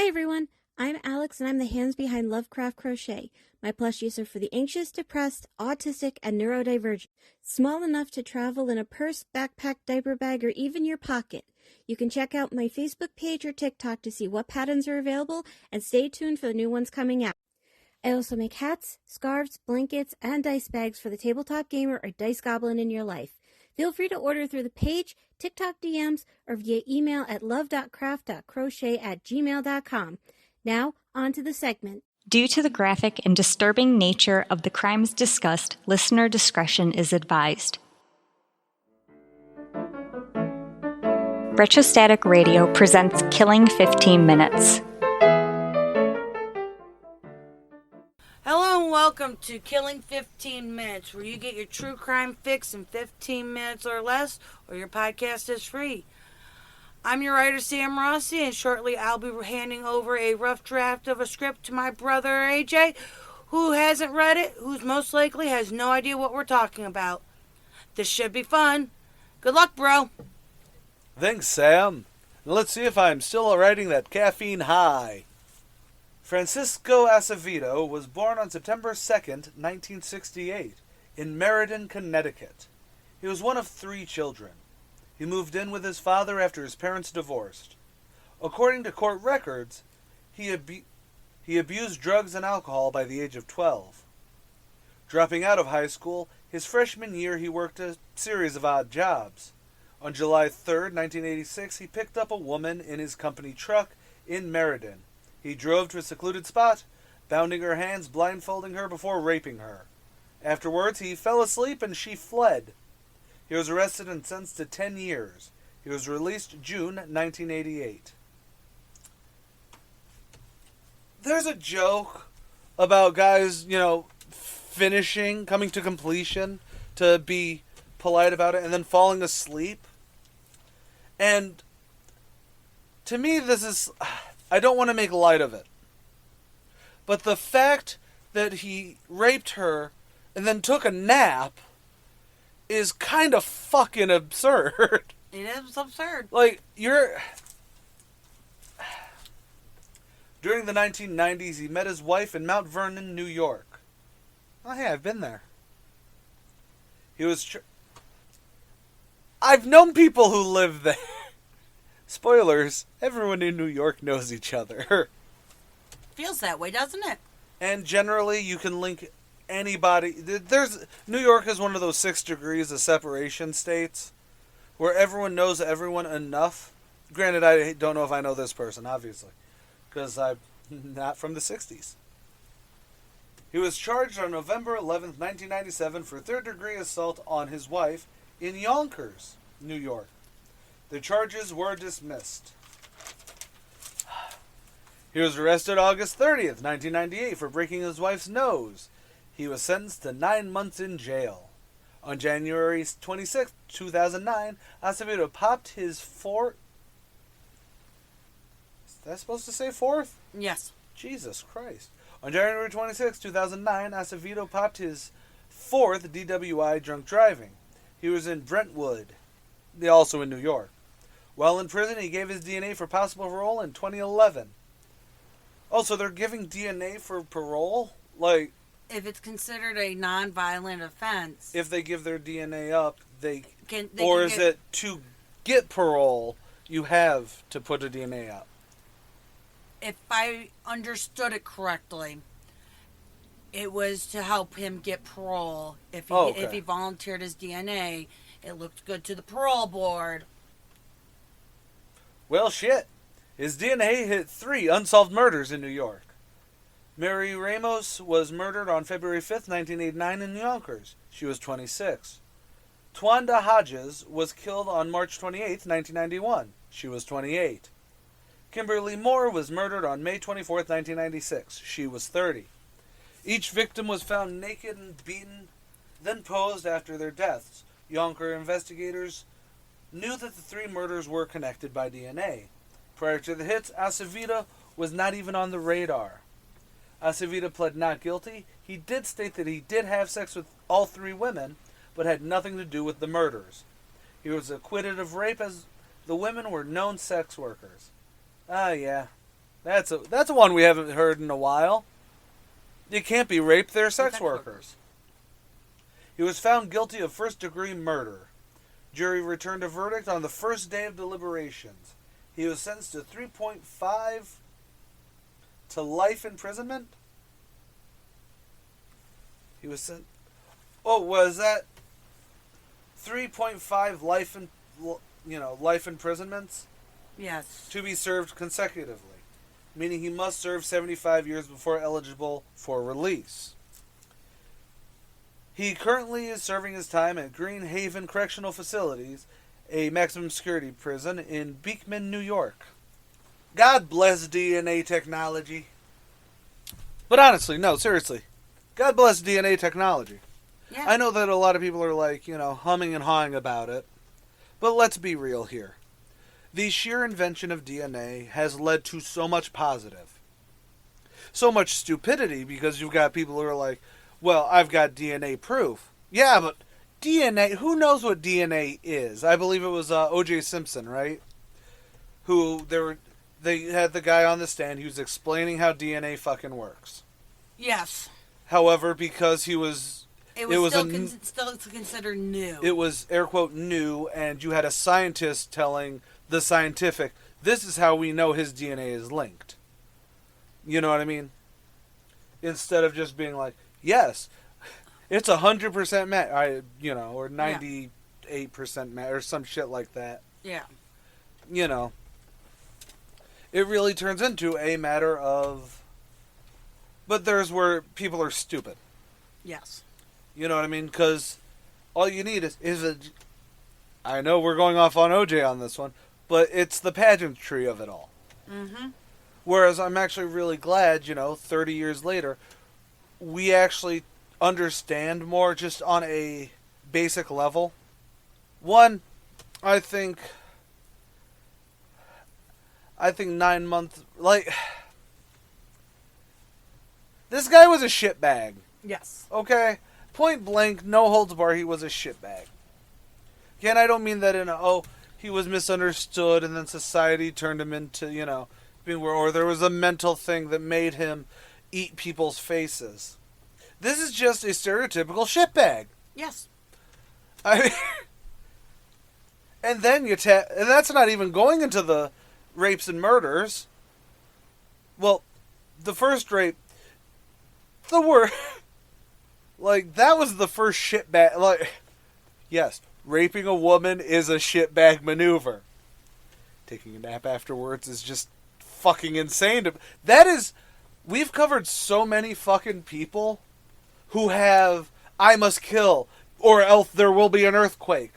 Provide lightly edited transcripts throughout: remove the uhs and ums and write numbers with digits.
everyone, I'm Alex and I'm the hands behind Lovecraft Crochet. My plushies are for the anxious, depressed, autistic, and neurodivergent. Small enough to travel in a purse, backpack, diaper bag, or even your pocket. You can check out my Facebook page or TikTok to see what patterns are available and stay tuned for the new ones coming out. I also make hats, scarves, blankets, and dice bags for the tabletop gamer or dice goblin in your life. Feel free to order through the page, TikTok DMs, or via email at love.craft.crochet@gmail.com. Now, on to the segment. Due to the graphic and disturbing nature of the crimes discussed, listener discretion is advised. Retrostatic Radio presents Killing 15 Minutes. Hello and welcome to Killing 15 Minutes, where you get your true crime fix in 15 minutes or less, or your podcast is free. I'm your writer, Sam Rossi, and shortly I'll be handing over a rough draft of a script to my brother, AJ, who hasn't read it, who's most likely has no idea what we're talking about. This should be fun. Good luck, bro. Thanks, Sam. Now let's see if I'm still riding that caffeine high. Francisco Acevedo was born on September 2nd, 1968, in Meriden, Connecticut. He was one of 3 children. He moved in with his father after his parents divorced. According to court records, he abused drugs and alcohol by the age of 12. Dropping out of high school, his freshman year he worked a series of odd jobs. On July 3rd, 1986, he picked up a woman in his company truck in Meriden. He drove to a secluded spot, bounding her hands, blindfolding her before raping her. Afterwards, he fell asleep and she fled. He was arrested and sentenced to 10 years. He was released June 1988. There's a joke about guys, finishing, coming to completion, to be polite about it, and then falling asleep. And to me, this is... I don't want to make light of it. But the fact that he raped her and then took a nap is kind of fucking absurd. It is absurd. During the 1990s, he met his wife in Mount Vernon, New York. Oh, hey, I've been there. He was... I've known people who live there. Spoilers, everyone in New York knows each other. Feels that way, doesn't it? And generally, you can link anybody. New York is one of those 6 degrees of separation states where everyone knows everyone enough. Granted, I don't know if I know this person, obviously, because I'm not from the 60s. He was charged on November 11th, 1997 for 3rd-degree assault on his wife in Yonkers, New York. The charges were dismissed. He was arrested August 30th, 1998 for breaking his wife's nose. He was sentenced to 9 months in jail. On January 26, 2009, Acevedo popped his fourth... Is that supposed to say 4th? Yes. Jesus Christ. On January 26, 2009, Acevedo popped his 4th DWI drunk driving. He was in Brentwood, also in New York. While in prison, he gave his DNA for possible parole in 2011. Also, they're giving DNA for parole? If it's considered a non-violent offense. If they give their DNA up, it to get parole, you have to put a DNA up? If I understood it correctly, it was to help him get parole. If he volunteered his DNA, it looked good to the parole board. Well, shit. His DNA hit 3 unsolved murders in New York. Mary Ramos was murdered on February 5th, 1989 in Yonkers. She was 26. Twanda Hodges was killed on March 28th, 1991. She was 28. Kimberly Moore was murdered on May 24th, 1996. She was 30. Each victim was found naked and beaten, then posed after their deaths. Yonker investigators knew that the 3 murders were connected by DNA. Prior to the hits, Acevedo was not even on the radar. Acevedo pled not guilty. He did state that he did have sex with all 3 women, but had nothing to do with the murders. He was acquitted of rape as the women were known sex workers. Ah, yeah. That's a one we haven't heard in a while. You can't be raped, they're sex workers. He was found guilty of first-degree murder. Jury returned a verdict on the first day of deliberations. He was sentenced to 3.5 to life imprisonment. He was sent. Oh, was that 3.5 life imprisonments? Yes. To be served consecutively, meaning he must serve 75 years before eligible for release. He currently is serving his time at Green Haven Correctional Facilities, a maximum security prison in Beekman, New York. God bless DNA technology. But honestly, no, seriously. God bless DNA technology. Yeah. I know that a lot of people are like, humming and hawing about it. But let's be real here. The sheer invention of DNA has led to so much positive. So much stupidity because you've got people who are like, well, I've got DNA proof. Yeah, but DNA, who knows what DNA is? I believe it was O.J. Simpson, right? Who, they had the guy on the stand, he was explaining how DNA fucking works. Yes. However, because he was... It was still considered new. It was, air quote, new, and you had a scientist telling the scientific, this is how we know his DNA is linked. You know what I mean? Instead of just being like, yes, it's 100% match, or 98% match, or some shit like that. Yeah. It really turns into a matter of... But there's where people are stupid. Yes. You know what I mean? Because all you need is a... I know we're going off on OJ on this one, but it's the pageantry of it all. Mm-hmm. Whereas I'm actually really glad, 30 years later, we actually understand more just on a basic level. One, I think 9 months... This guy was a shitbag. Yes. Okay? Point blank, no holds bar, he was a shitbag. Again, I don't mean that he was misunderstood and then society turned him into, being or there was a mental thing that made him eat people's faces. This is just a stereotypical shitbag. Yes. And then and that's not even going into the rapes and murders. Well, the first rape, the word... that was the first shitbag... yes, raping a woman is a shitbag maneuver. Taking a nap afterwards is just fucking insane. We've covered so many fucking people who have, I must kill, or else there will be an earthquake.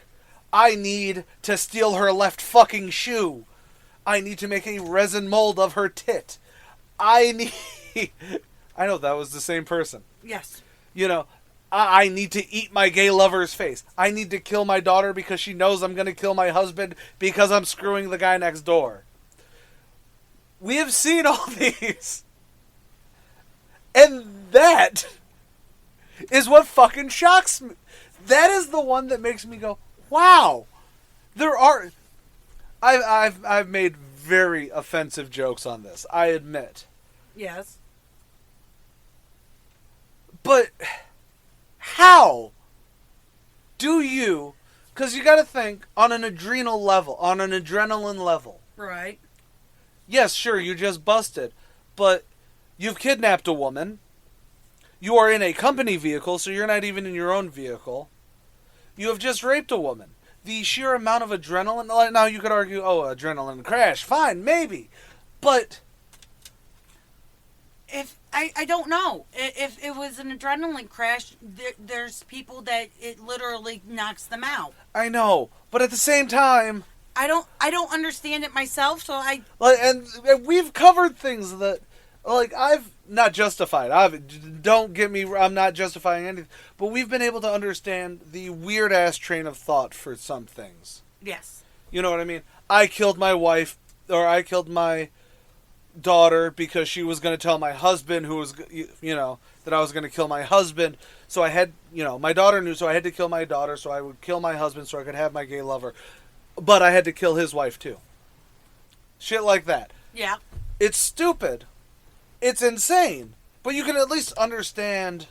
I need to steal her left fucking shoe. I need to make a resin mold of her tit. I know that was the same person. Yes. I need to eat my gay lover's face. I need to kill my daughter because she knows I'm going to kill my husband because I'm screwing the guy next door. We have seen all these. And that is what fucking shocks me. That is the one that makes me go, wow. I've made very offensive jokes on this, I admit. Yes. But how do you... Because you got to think on an adrenaline level. Right. Yes, sure, you just busted. But you've kidnapped a woman. You are in a company vehicle, so you're not even in your own vehicle. You have just raped a woman. The sheer amount of adrenaline... Now you could argue, adrenaline crash. Fine, maybe. But... I don't know. If it was an adrenaline crash, there's people that it literally knocks them out. I know, but at the same time... I don't understand it myself, so I... And we've covered things that... I've not justified. Don't get me... I'm not justifying anything. But we've been able to understand the weird-ass train of thought for some things. Yes. You know what I mean? I killed my wife, or I killed my daughter because she was going to tell my husband that I was going to kill my husband. So I had, my daughter knew, so I had to kill my daughter, so I would kill my husband so I could have my gay lover. But I had to kill his wife too. Shit like that. Yeah. It's stupid. It's insane. But you can at least understand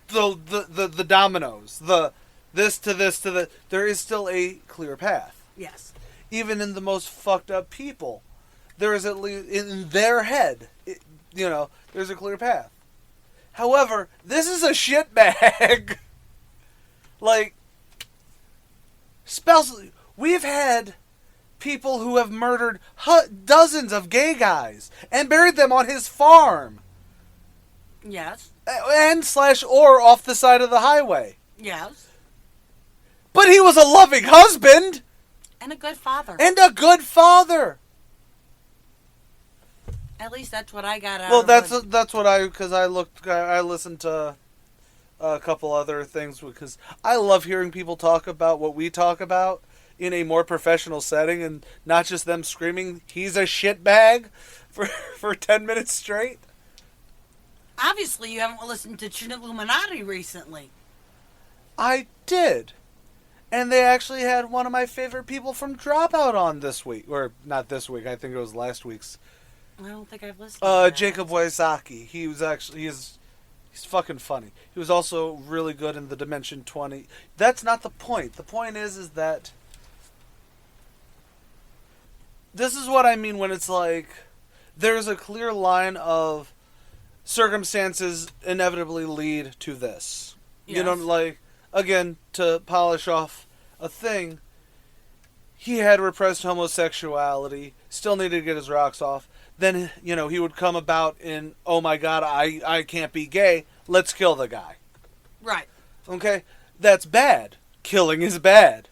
the dominoes. The this to this to the... There is still a clear path. Yes. Even in the most fucked up people, there is at least... In their head, there's a clear path. However, this is a shitbag. Like... We've had people who have murdered dozens of gay guys and buried them on his farm. Yes. Or off the side of the highway. Yes. But he was a loving husband. And a good father. At least that's what I got out of it. Well, that's what I listened to a couple other things because I love hearing people talk about what we talk about in a more professional setting and not just them screaming, he's a shitbag for 10 minutes straight. Obviously, you haven't listened to Chin Illuminati recently. I did. And they actually had one of my favorite people from Dropout on this week. Or, not this week, I think it was last week's. I don't think I've listened to that. Jacob Wysocki. He's fucking funny. He was also really good in the Dimension 20. That's not the point. The point is that this is what I mean when it's like there's a clear line of circumstances inevitably lead to this. Yes. You know, like, again, to polish off a thing, he had repressed homosexuality, still needed to get his rocks off. Then, he would come about in, oh my god, I can't be gay, let's kill the guy. Right. Okay? That's bad. Killing is bad.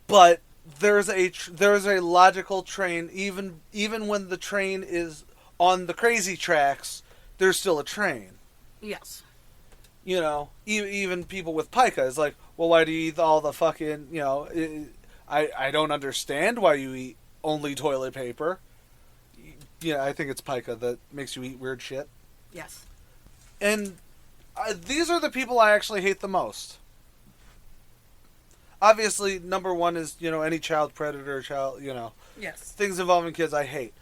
But there's a logical train, even when the train is on the crazy tracks, there's still a train. Yes. Even people with pica is like, well, why do you eat all the fucking, I don't understand why you eat only toilet paper. Yeah, I think it's pica that makes you eat weird shit. Yes. And these are the people I actually hate the most. Obviously, number one is, any child predator, Yes. things involving kids I hate.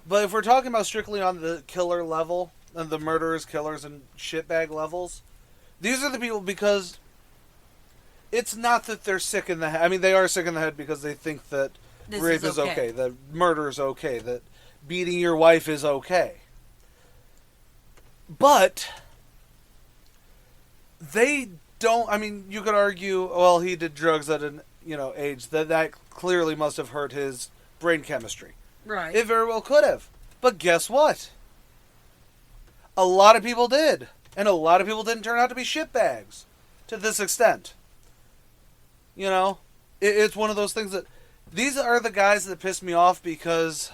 But if we're talking about strictly on the killer level, and the murderers, killers, and shitbag levels, these are the people because it's not that they're sick in the head. I mean, they are sick in the head because they think that rape is okay, that murder is okay, that beating your wife is okay. But they don't, I mean, you could argue, well, he did drugs at an, age, that clearly must have hurt his brain chemistry. Right. It very well could have. But guess what? A lot of people did. And a lot of people didn't turn out to be shitbags to this extent. It's one of those things that these are the guys that piss me off because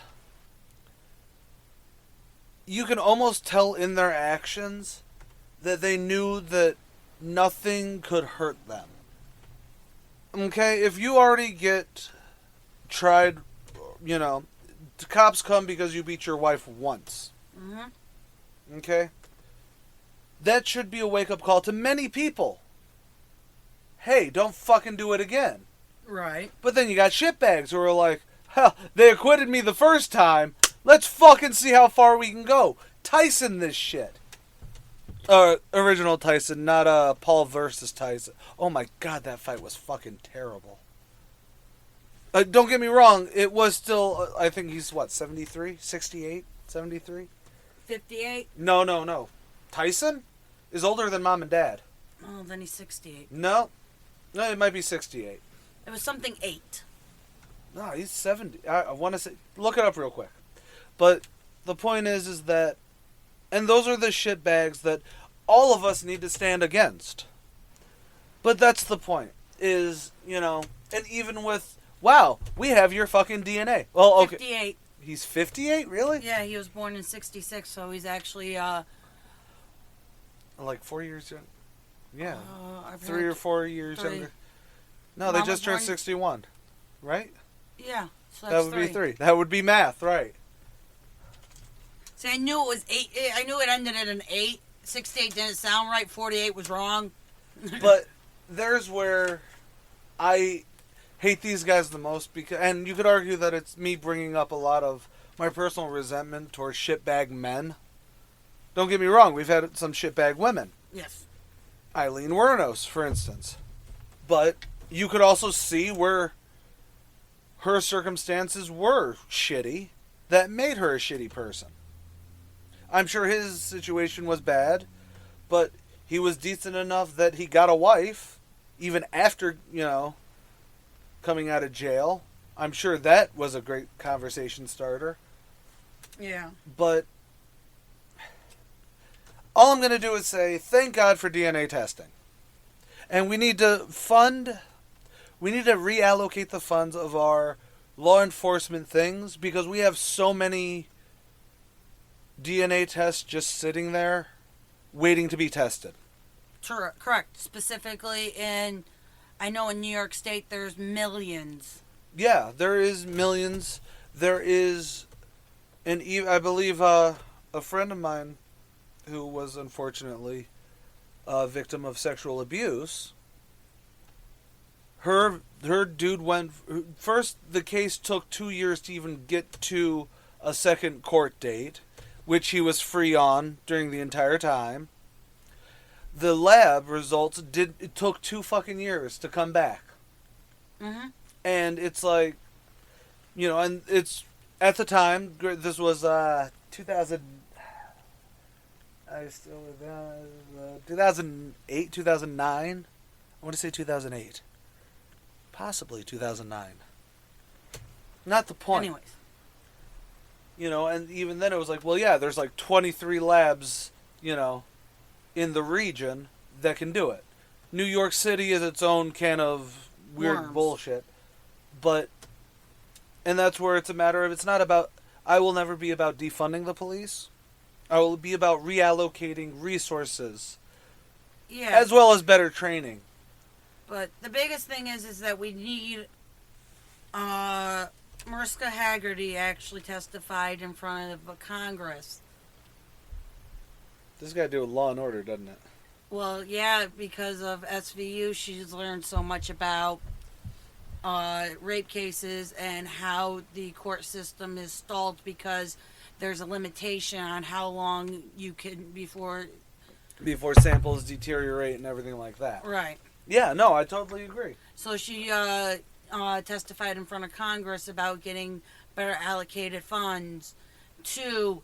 you can almost tell in their actions that they knew that nothing could hurt them. Okay? If you already get tried, the cops come because you beat your wife once. Mm-hmm. Okay? That should be a wake-up call to many people. Hey, don't fucking do it again. Right. But then you got shitbags who are like, hell, they acquitted me the first time. Let's fucking see how far we can go. Tyson this shit. Original Tyson, not Paul versus Tyson. Oh my god, that fight was fucking terrible. Don't get me wrong, it was still, I think he's, 73? 68? 73? 58? No. Tyson is older than Mom and Dad. Oh, then he's 68. No, it might be 68. It was something 8. No, he's 70. I want to say, look it up real quick. But the point is that, and those are the shitbags that all of us need to stand against. But that's the point, is, and even with, wow, we have your fucking DNA. Well, okay. 58. He's 58, really? Yeah, he was born in 66, so he's actually, like 4 years young. Yeah. 3 or 4 years younger. No, they just turned 61. Right? Yeah. So that would be 3. That would be math, right? See, I knew it was 8. I knew it ended at an 8. 68 didn't sound right. 48 was wrong. But there's where I hate these guys the most, because, and you could argue that it's me bringing up a lot of my personal resentment towards shitbag men. Don't get me wrong, we've had some shitbag women. Yes. Eileen Wuornos, for instance. But you could also see where her circumstances were shitty that made her a shitty person. I'm sure his situation was bad, but he was decent enough that he got a wife, even after, coming out of jail. I'm sure that was a great conversation starter. Yeah. But all I'm going to do is say, thank God for DNA testing. And we need to reallocate the funds of our law enforcement things, because we have so many DNA tests just sitting there waiting to be tested. Correct. Specifically I know in New York State there's millions. Yeah, there is millions. There is, I believe a friend of mine who was unfortunately a victim of sexual abuse. Her dude went first. The case took 2 years to even get to a second court date, which he was free on during the entire time. The lab results it took 2 fucking years to come back. Mm-hmm. And it's like, and it's at the time. This was 2000. 2008, 2009. I want to say 2008. Possibly 2009. Not the point. Anyways. And even then it was like, well, yeah, there's like 23 labs, in the region that can do it. New York City is its own can of weird bullshit. And that's where it's a matter of, it's not about, I will never be about defunding the police. I will be about reallocating resources. Yeah. As well as better training. But the biggest thing is that we need Mariska Haggerty actually testified in front of Congress. This got to do with Law and Order, doesn't it? Well, yeah, because of SVU, she's learned so much about rape cases and how the court system is stalled because there's a limitation on how long you can before samples deteriorate and everything like that. Right. Yeah, no, I totally agree. So she testified in front of Congress about getting better allocated funds to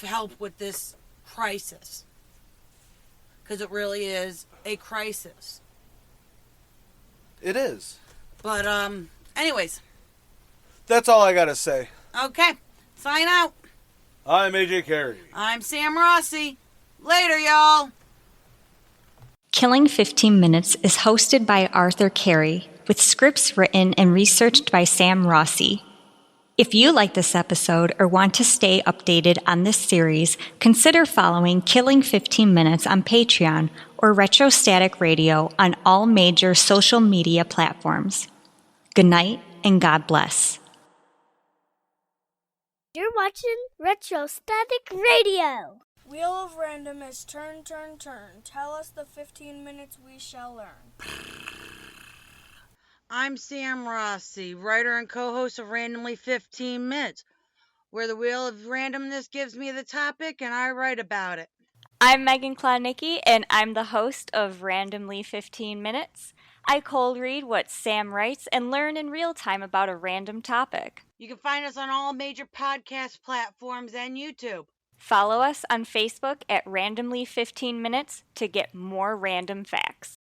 help with this crisis. Because it really is a crisis. It is. But, anyways. That's all I gotta say. Okay. Sign out. I'm AJ Carey. I'm Sam Rossi. Later, y'all. Killing 15 Minutes is hosted by Arthur Carey, with scripts written and researched by Sam Rossi. If you like this episode or want to stay updated on this series, consider following Killing 15 Minutes on Patreon or Retrostatic Radio on all major social media platforms. Good night and God bless. You're watching Retrostatic Radio. Wheel of Random is turn, turn, turn. Tell us the 15 minutes we shall learn. I'm Sam Rossi, writer and co-host of Randomly 15 Minutes, where the Wheel of Randomness gives me the topic and I write about it. I'm Megan Klodnicki, and I'm the host of Randomly 15 Minutes. I cold read what Sam writes and learn in real time about a random topic. You can find us on all major podcast platforms and YouTube. Follow us on Facebook at Randomly 15 Minutes to get more random facts.